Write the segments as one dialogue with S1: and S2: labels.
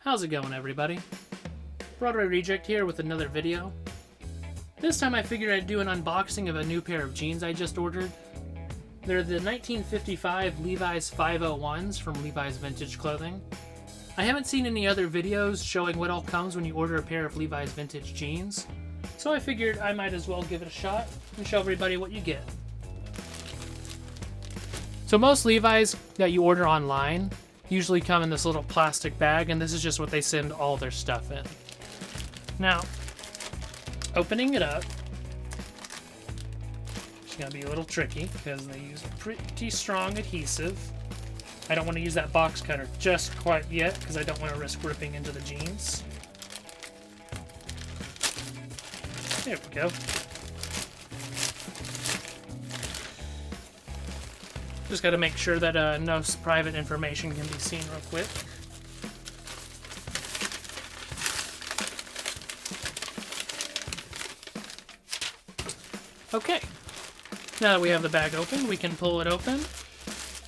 S1: How's it going, everybody? Broadway Reject here with another video. This time I figured I'd do an unboxing of a new pair of jeans I just ordered. They're the 1955 Levi's 501s from Levi's Vintage Clothing. I haven't seen any other videos showing what all comes when you order a pair of Levi's vintage jeans, so I figured I might as well give it a shot and show everybody what you get. So most Levi's that you order online usually come in this little plastic bag, and this is just what they send all their stuff in. Now, opening it up, it's gonna be a little tricky because they use pretty strong adhesive. I don't want to use that box cutter just quite yet because I don't want to risk ripping into the jeans. There we go. Just got to make sure that no private information can be seen real quick. Okay, now that we have the bag open, we can pull it open.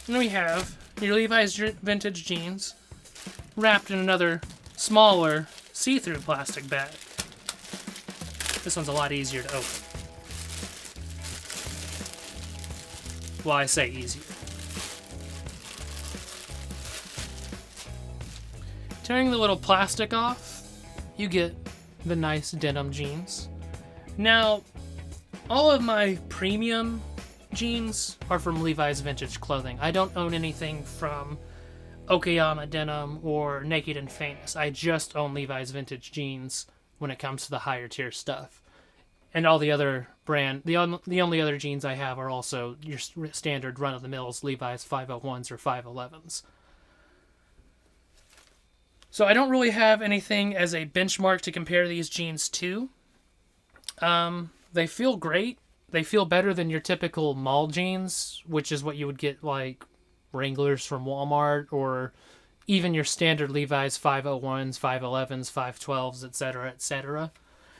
S1: And we have your Levi's vintage jeans wrapped in another smaller see-through plastic bag. This one's a lot easier to open. Well, I say easier. Tearing the little plastic off, you get the nice denim jeans. Now, all of my premium jeans are from Levi's Vintage Clothing. I don't own anything from Okayama Denim or Naked and Famous. I just own Levi's Vintage Jeans when it comes to the higher tier stuff. And all the other the only other jeans I have are also your standard run-of-the-mills Levi's 501s or 511s. So I don't really have anything as a benchmark to compare these jeans to. They feel great. They feel better than your typical mall jeans, which is what you would get like Wranglers from Walmart, or even your standard Levi's 501s, 511s, 512s, etc., etc.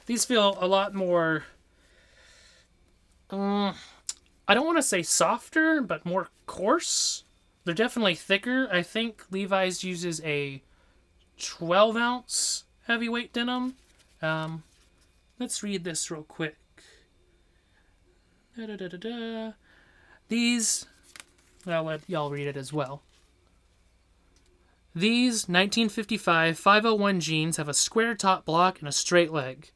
S1: These feel a lot more, I don't want to say softer, but more coarse. They're definitely thicker. I think Levi's uses a 12-ounce heavyweight denim. Let's read this real quick. These, I'll let y'all read it as well. These 1955 501 jeans have a square top block and a straight leg.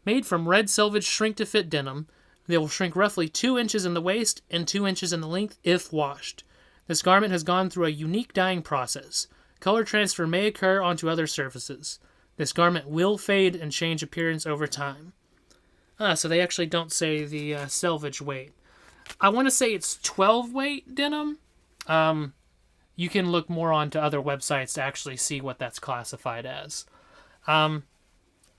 S1: Made from red selvage shrink-to-fit denim, they will shrink roughly 2 inches in the waist and 2 inches in the length if washed. This garment has gone through a unique dyeing process. Color transfer may occur onto other surfaces. This garment will fade and change appearance over time. So they actually don't say the selvage weight. I want to say it's 12 weight denim. You can look more onto other websites to actually see what that's classified as.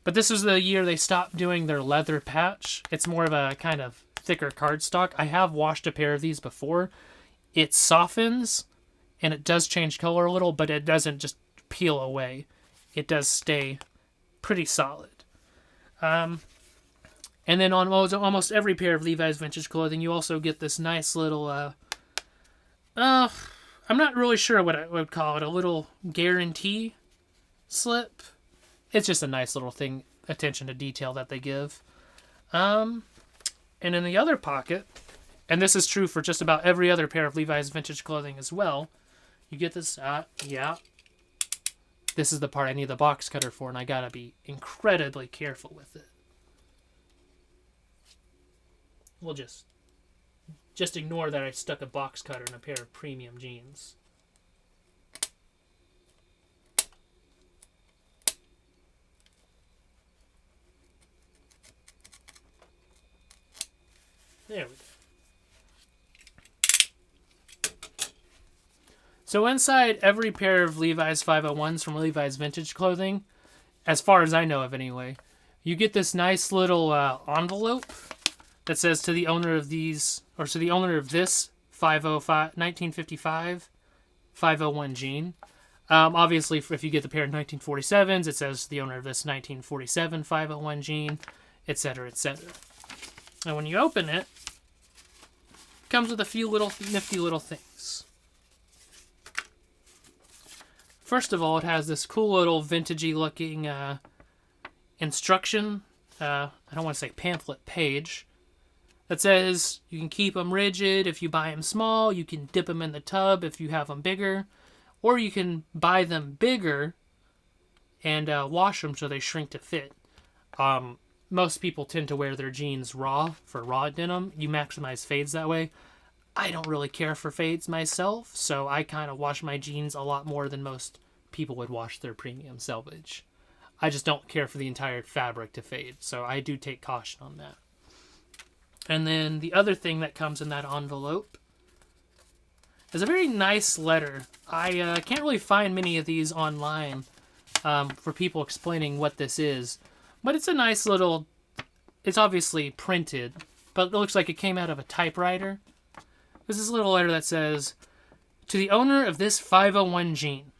S1: But this is the year they stopped doing their leather patch. It's more of a kind of thicker cardstock. I have washed a pair of these before. It softens, and it does change color a little, but it doesn't just peel away. It does stay pretty solid. And then on almost every pair of Levi's Vintage Clothing, you also get this nice little, I'm not really sure what I would call it, a little guarantee slip. It's just a nice little thing, attention to detail that they give. And in the other pocket, and this is true for just about every other pair of Levi's Vintage Clothing as well, you get this, this is the part I need the box cutter for, and I gotta be incredibly careful with it. We'll just ignore that I stuck a box cutter in a pair of premium jeans. There we go. So inside every pair of Levi's 501s from Levi's Vintage Clothing, as far as I know of anyway, you get this nice little envelope that says to the owner of these, or to the owner of this 1955 501 jean. Obviously, if you get the pair of 1947s, it says to the owner of this 1947 501 jean, etc., etc. And when you open it, it comes with a few little nifty little things. First of all, it has this cool little vintagey looking instruction, I don't want to say pamphlet, page, that says you can keep them rigid if you buy them small, you can dip them in the tub if you have them bigger, or you can buy them bigger and wash them so they shrink to fit. Most people tend to wear their jeans raw for raw denim. You maximize fades that way. I don't really care for fades myself, so I kind of wash my jeans a lot more than most people would wash their premium selvage. I just don't care for the entire fabric to fade, so I do take caution on that. And then the other thing that comes in that envelope is a very nice letter. I can't really find many of these online for people explaining what this is, but it's a nice little, it's obviously printed, but it looks like it came out of a typewriter. This is a little letter that says, "To the owner of this 501 jean.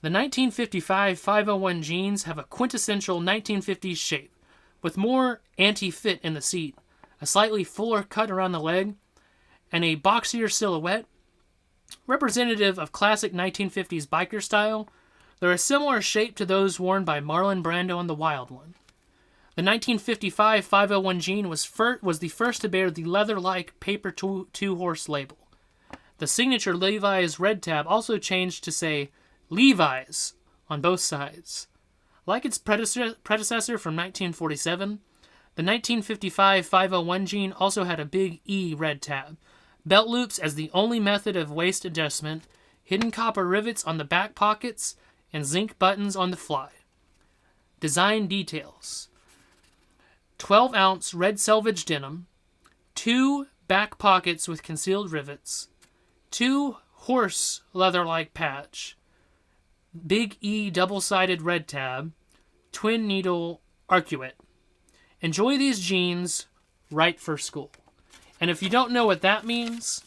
S1: The 1955 501 jeans have a quintessential 1950s shape, with more anti-fit in the seat, a slightly fuller cut around the leg, and a boxier silhouette. Representative of classic 1950s biker style, they're a similar shape to those worn by Marlon Brando in The Wild One. The 1955 501 jean was the first to bear the leather-like paper two-horse label. The signature Levi's red tab also changed to say Levi's on both sides. Like its predecessor from 1947, the 1955 501 jean also had a big E red tab, belt loops as the only method of waist adjustment, hidden copper rivets on the back pockets, and zinc buttons on the fly. Design details: 12-ounce red selvage denim, 2 back pockets with concealed rivets, 2 horse leather-like patch, big E double-sided red tab, twin needle arcuate. Enjoy these jeans right for school." And if you don't know what that means,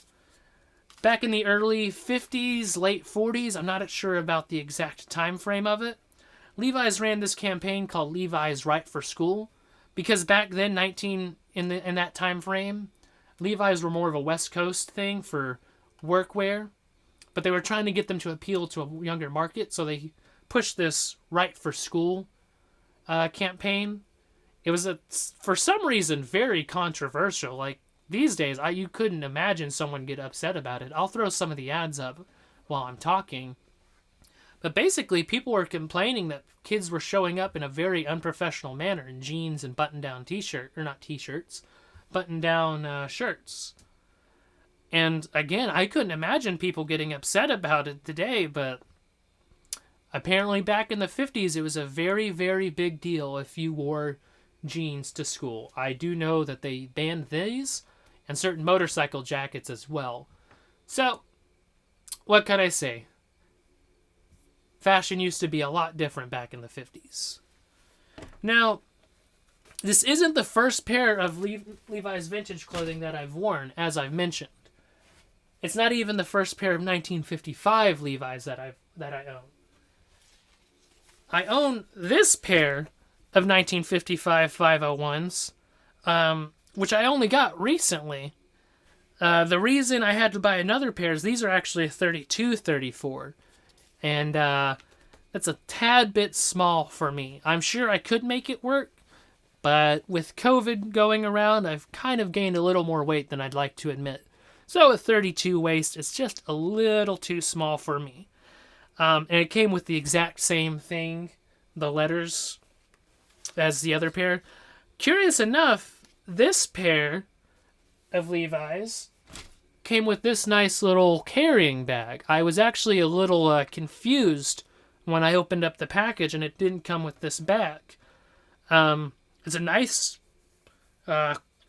S1: back in the early 50s, late 40s, I'm not sure about the exact time frame of it, Levi's ran this campaign called Levi's Right for School, because back then, in that time frame, Levi's were more of a West Coast thing for workwear, but they were trying to get them to appeal to a younger market, so they pushed this Right for School campaign. It was, for some reason, very controversial. Like, these days, you couldn't imagine someone get upset about it. I'll throw some of the ads up while I'm talking. But basically, people were complaining that kids were showing up in a very unprofessional manner in jeans and button-down button-down shirts. And again, I couldn't imagine people getting upset about it today, but apparently back in the 50s, it was a very, very big deal if you wore jeans to school. I do know that they banned these and certain motorcycle jackets as well. So, what can I say? Fashion used to be a lot different back in the 50s. Now, this isn't the first pair of Levi's vintage clothing that I've worn, as I've mentioned. It's not even the first pair of 1955 Levi's that I own. I own this pair of 1955 501s, which I only got recently. The reason I had to buy another pair is these are actually a 32-34. And that's a tad bit small for me. I'm sure I could make it work, but with COVID going around, I've kind of gained a little more weight than I'd like to admit. So a 32 waist is just a little too small for me. And it came with the exact same thing, the letters, as the other pair. Curious enough, this pair of Levi's came with this nice little carrying bag. I was actually a little confused when I opened up the package and it didn't come with this bag. It's a nice,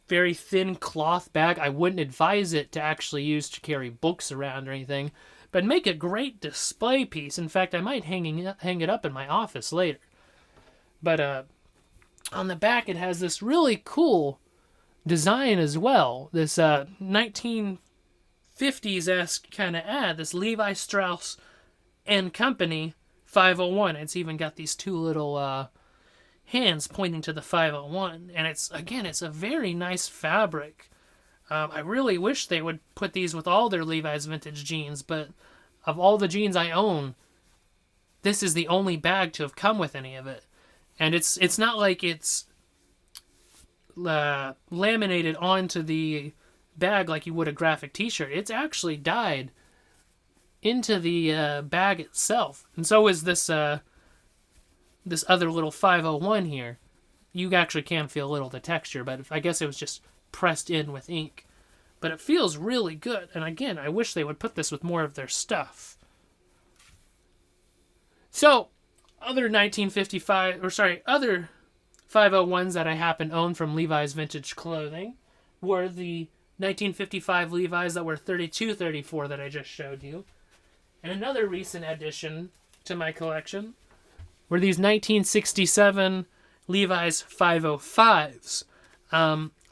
S1: very thin cloth bag. I wouldn't advise it to actually use to carry books around or anything, but make a great display piece. In fact, I might hang it up in my office later. But on the back, it has this really cool design as well. This 1950s-esque kind of ad. This Levi Strauss & Company 501. It's even got these two little hands pointing to the 501. And it's a very nice fabric. I really wish they would put these with all their Levi's vintage jeans, but of all the jeans I own, this is the only bag to have come with any of it. And it's not like it's laminated onto the bag like you would a graphic t-shirt. It's actually dyed into the bag itself. And so is this this other little 501 here. You actually can feel a little the texture, but I guess it was just pressed in with ink. But it feels really good. And again, I wish they would put this with more of their stuff. So, other 501s that I happen to own from Levi's Vintage Clothing were the 1955 Levi's that were 32-34 that I just showed you. And another recent addition to my collection were these 1967 Levi's 505s.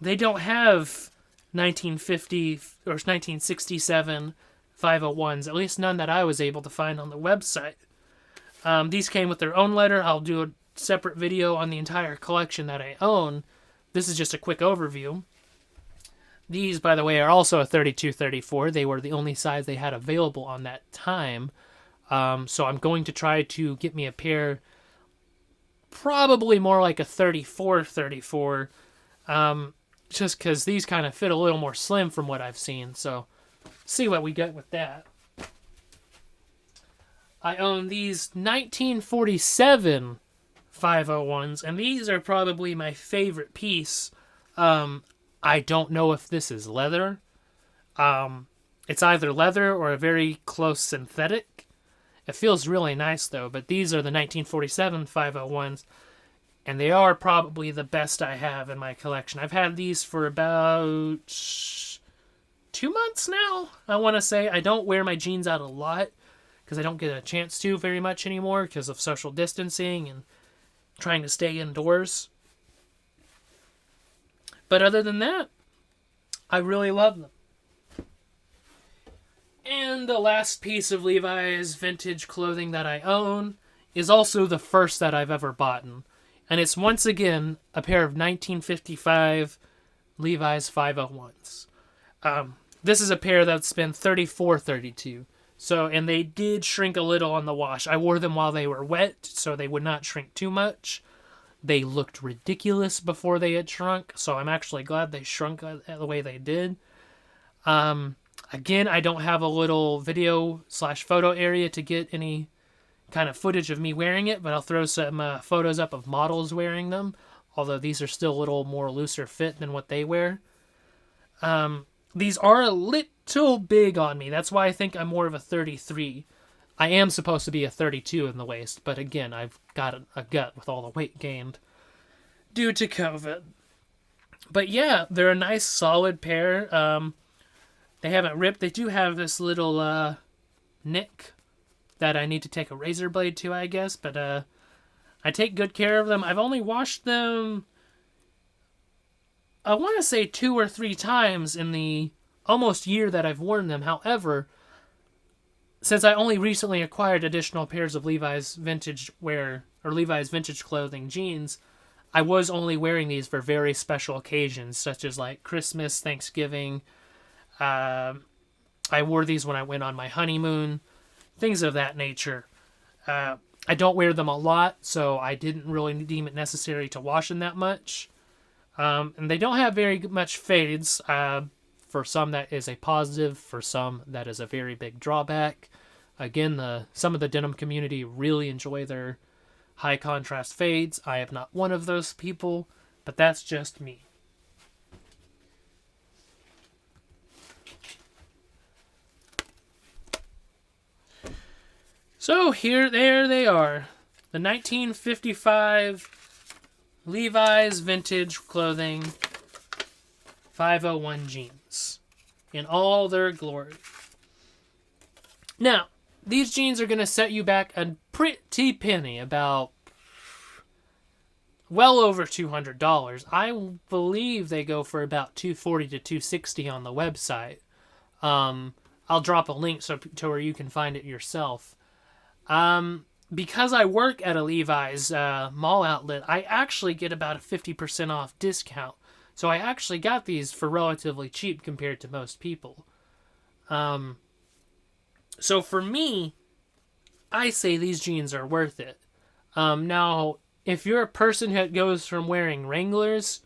S1: They don't have 1950 or 1967 501s, at least none that I was able to find on the website. These came with their own letter. I'll do a separate video on the entire collection that I own. This is just a quick overview. These, by the way, are also a 32-34. They were the only size they had available on that time. So I'm going to try to get me a pair, probably more like a 34-34, just because these kind of fit a little more slim from what I've seen. So see what we get with that. I own these 1947 501s, and these are probably my favorite piece. I don't know if this is leather. It's either leather or a very close synthetic. It feels really nice, though, but these are the 1947 501s, and they are probably the best I have in my collection. I've had these for about 2 months now, I want to say. I don't wear my jeans out a lot, because I don't get a chance to very much anymore because of social distancing and trying to stay indoors. But other than that, I really love them. And the last piece of Levi's vintage clothing that I own is also the first that I've ever bought. And it's once again a pair of 1955 Levi's 501s. This is a pair that's been 34-32. So, and they did shrink a little on the wash. I wore them while they were wet, so they would not shrink too much. They looked ridiculous before they had shrunk, so I'm actually glad they shrunk the way they did. Again, I don't have a little video/photo area to get any kind of footage of me wearing it, but I'll throw some photos up of models wearing them, although these are still a little more looser fit than what they wear. These are a little big on me. That's why I think I'm more of a 33. I am supposed to be a 32 in the waist, but again, I've got a gut with all the weight gained due to COVID. But yeah, they're a nice, solid pair. They haven't ripped. They do have this little nick that I need to take a razor blade to, I guess, but I take good care of them. I've only washed them, I want to say 2 or 3 times in the almost year that I've worn them. However, since I only recently acquired additional pairs of Levi's vintage wear, or Levi's vintage clothing jeans, I was only wearing these for very special occasions, such as like Christmas, Thanksgiving. I wore these when I went on my honeymoon, things of that nature. I don't wear them a lot, so I didn't really deem it necessary to wash them that much. And they don't have very much fades. For some, that is a positive. For some, that is a very big drawback. Again, some of the denim community really enjoy their high contrast fades. I am not one of those people, but that's just me. So there they are. The 1955 Levi's vintage clothing 501 jeans in all their glory. Now, these jeans are going to set you back a pretty penny, about well over $200. I believe they go for about $240 to $260 on the website. I'll drop a link to where you can find it yourself. Because I work at a Levi's mall outlet, I actually get about a 50% off discount. So I actually got these for relatively cheap compared to most people. So for me, I say these jeans are worth it. Now, if you're a person that goes from wearing Wranglers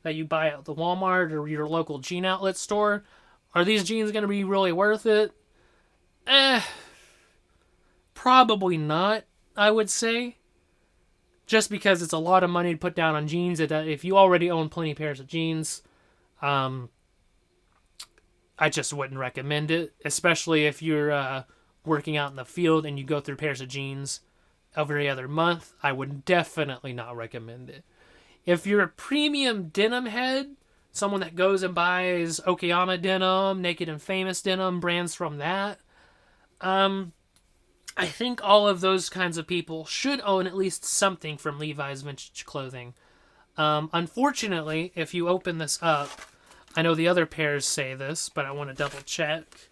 S1: that you buy at the Walmart or your local jean outlet store, are these jeans going to be really worth it? Probably not, I would say. Just because it's a lot of money to put down on jeans. If you already own plenty of pairs of jeans, I just wouldn't recommend it. Especially if you're working out in the field and you go through pairs of jeans every other month. I would definitely not recommend it. If you're a premium denim head, someone that goes and buys Okayama denim, Naked and Famous denim, brands from that, I think all of those kinds of people should own at least something from Levi's vintage clothing. Unfortunately, if you open this up, I know the other pairs say this, but I want to double check.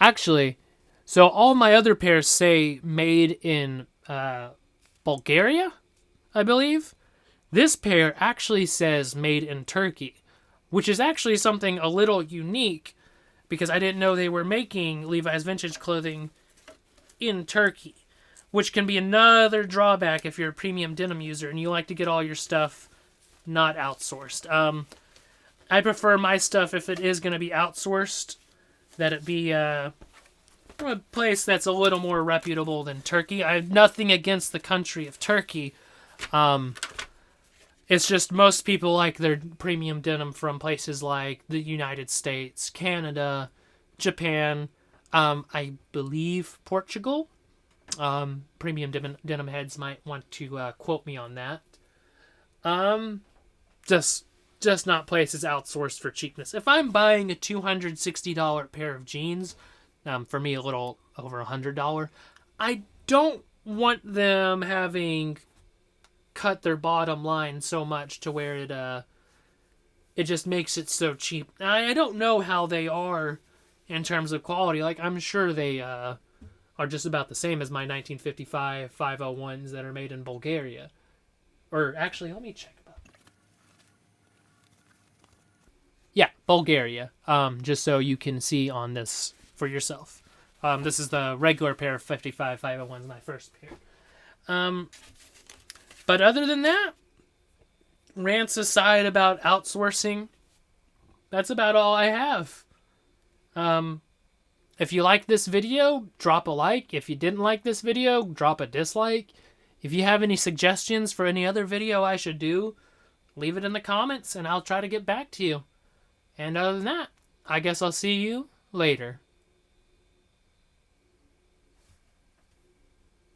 S1: Actually, so all my other pairs say made in Bulgaria, I believe. This pair actually says made in Turkey, which is actually something a little unique because I didn't know they were making Levi's vintage clothing in Turkey, which can be another drawback if you're a premium denim user and you like to get all your stuff not outsourced. I prefer my stuff, if it is going to be outsourced, that it be from a place that's a little more reputable than Turkey. I have nothing against the country of Turkey. It's just most people like their premium denim from places like the United States, Canada, Japan, I believe Portugal. Premium denim heads might want to quote me on that. Just not places outsourced for cheapness. If I'm buying a $260 pair of jeans, for me a little over $100, I don't want them having cut their bottom line so much to where it just makes it so cheap. I don't know how they are in terms of quality. Like, I'm sure they are just about the same as my 1955 501s that are made in Bulgaria. Or actually, let me check. Yeah, Bulgaria. Just so you can see on this for yourself. This is the regular pair of 55 501s, my first pair. But other than that, rants aside about outsourcing, that's about all I have. If you like this video, drop a like. If you didn't like this video, drop a dislike. If you have any suggestions for any other video I should do, leave it in the comments and I'll try to get back to you. And other than that, I guess I'll see you later.